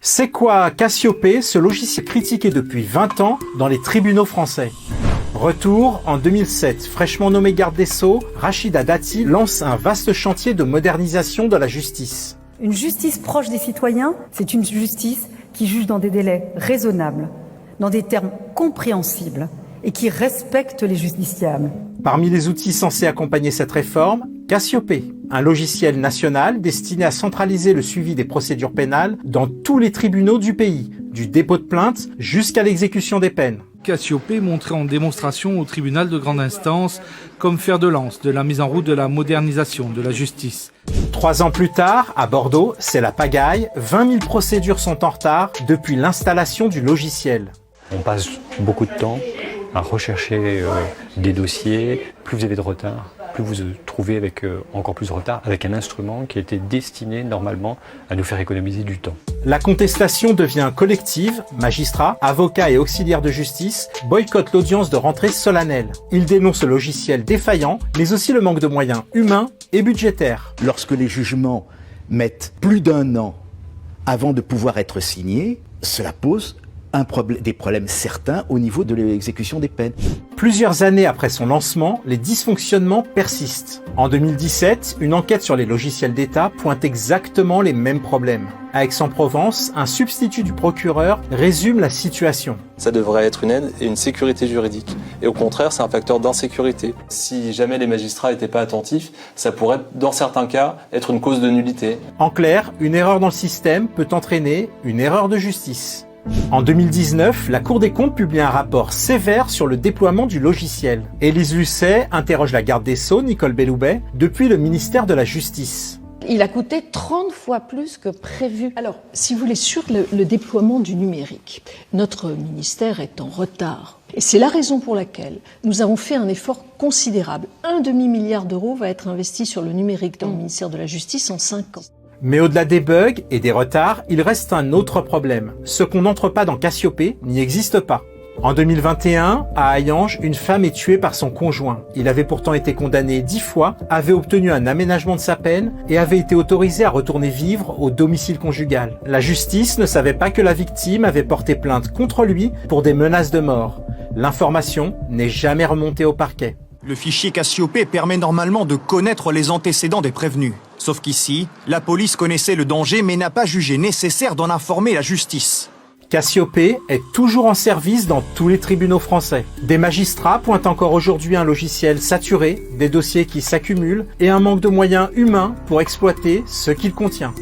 C'est quoi Cassiopée, ce logiciel critiqué depuis 20 ans dans les tribunaux français? Retour en 2007, fraîchement nommé garde des Sceaux, Rachida Dati lance un vaste chantier de modernisation de la justice. Une justice proche des citoyens, c'est une justice qui juge dans des délais raisonnables, dans des termes compréhensibles et qui respecte les justiciables. Parmi les outils censés accompagner cette réforme, Cassiopée, un logiciel national destiné à centraliser le suivi des procédures pénales dans tous les tribunaux du pays, du dépôt de plainte jusqu'à l'exécution des peines. Cassiopée montré en démonstration au tribunal de grande instance comme fer de lance de la mise en route de la modernisation de la justice. 3 ans plus tard, à Bordeaux, c'est la pagaille. 20 000 procédures sont en retard depuis l'installation du logiciel. On passe beaucoup de temps à rechercher des dossiers. Plus vous avez de retard, plus vous vous trouvez avec encore plus de retard avec un instrument qui a été destiné normalement à nous faire économiser du temps. La contestation devient collective. Magistrats, avocats et auxiliaires de justice boycottent l'audience de rentrée solennelle. Ils dénoncent le logiciel défaillant, mais aussi le manque de moyens humains et budgétaires. Lorsque les jugements mettent plus d'1 an avant de pouvoir être signés, cela pose des problèmes certains au niveau de l'exécution des peines. Plusieurs années après son lancement, les dysfonctionnements persistent. En 2017, une enquête sur les logiciels d'État pointe exactement les mêmes problèmes. À Aix-en-Provence, un substitut du procureur résume la situation. Ça devrait être une aide et une sécurité juridique. Et au contraire, c'est un facteur d'insécurité. Si jamais les magistrats n'étaient pas attentifs, ça pourrait, dans certains cas, être une cause de nullité. En clair, une erreur dans le système peut entraîner une erreur de justice. En 2019, la Cour des comptes publie un rapport sévère sur le déploiement du logiciel. Élise Lucet interroge la garde des Sceaux, Nicole Belloubet, depuis le ministère de la Justice. Il a coûté 30 fois plus que prévu. Alors, si vous voulez, sur le déploiement du numérique, notre ministère est en retard. Et c'est la raison pour laquelle nous avons fait un effort considérable. 1,5 milliard d'euros va être investi sur le numérique dans le ministère de la Justice en 5 ans. Mais au-delà des bugs et des retards, il reste un autre problème. Ce qu'on n'entre pas dans Cassiopée n'y existe pas. En 2021, à Hayange, une femme est tuée par son conjoint. Il avait pourtant été condamné 10 fois, avait obtenu un aménagement de sa peine et avait été autorisé à retourner vivre au domicile conjugal. La justice ne savait pas que la victime avait porté plainte contre lui pour des menaces de mort. L'information n'est jamais remontée au parquet. Le fichier Cassiopée permet normalement de connaître les antécédents des prévenus. Sauf qu'ici, la police connaissait le danger mais n'a pas jugé nécessaire d'en informer la justice. Cassiopée est toujours en service dans tous les tribunaux français. Des magistrats pointent encore aujourd'hui un logiciel saturé, des dossiers qui s'accumulent et un manque de moyens humains pour exploiter ce qu'il contient.